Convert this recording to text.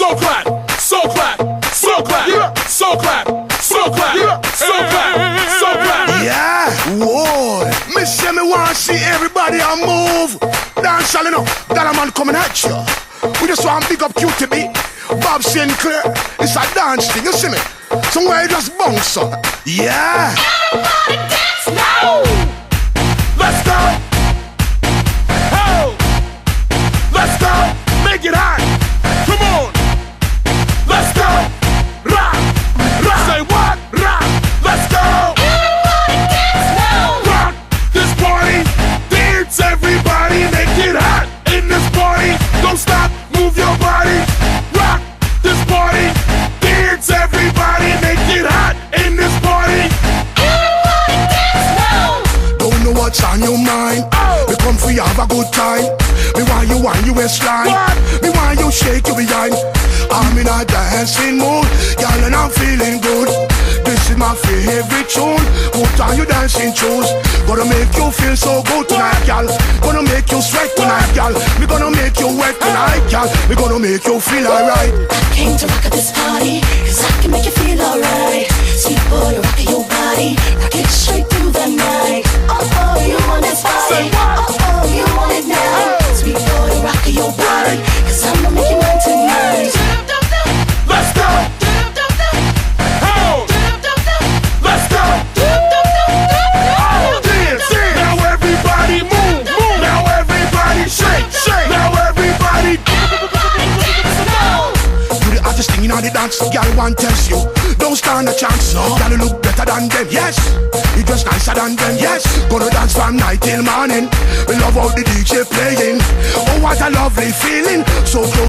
so clap, so clap, so clap, so clap, so clap, so clap, so clap. Yeah, whoa. Me say me want see everybody a move. Dance all enough, that a man coming at you. We just want big up QTB, Bob Sinclair. It's a dance thing, you see me? Somewhere you just bounce up. Yeah. Everybody dance now. Let's go. Ho. Let's go. Make it hot. Come on. Let's go. Rock. Rock. Say what? Rock. Let's go. Everybody dance now. Rock this party. Dance everybody. Make it hot in this party. Don't stop. Move your body. Rock this party. Dance everybody. Make it hot in this party. Everybody dance now. Don't know what's on your mind. Oh. We come for you have a good time. Me want you on your waistline. What? Me want you shake your behind. I'm in a dancing mood, girl, and I'm feeling good. This is my favorite tune. Put on your dancing shoes. Gonna make you feel so good tonight, girl. Gonna make you sweat tonight, girl. Me gonna make you wet tonight, girl. Me gonna make you feel alright. I came to rock at this party, cause I can make you feel alright. Sweet boy, rock your body, rock it straight through the night. Oh, oh, you want this body. Say what? Oh, oh, you want it now. Sweet boy, rock your body, cause I'ma make you mine tonight. Let's go. Ho. Let's go. Oh, dance. Now everybody move. Now everybody shake. Now everybody. Do the hottest thing in all the dance, girl, one tells you. Don't stand a chance, no. Girl, you look better than them, yes. You just nicer than them, yes. Gonna dance from night till morning. We love how the DJ playing. Oh, what a lovely feeling. So close.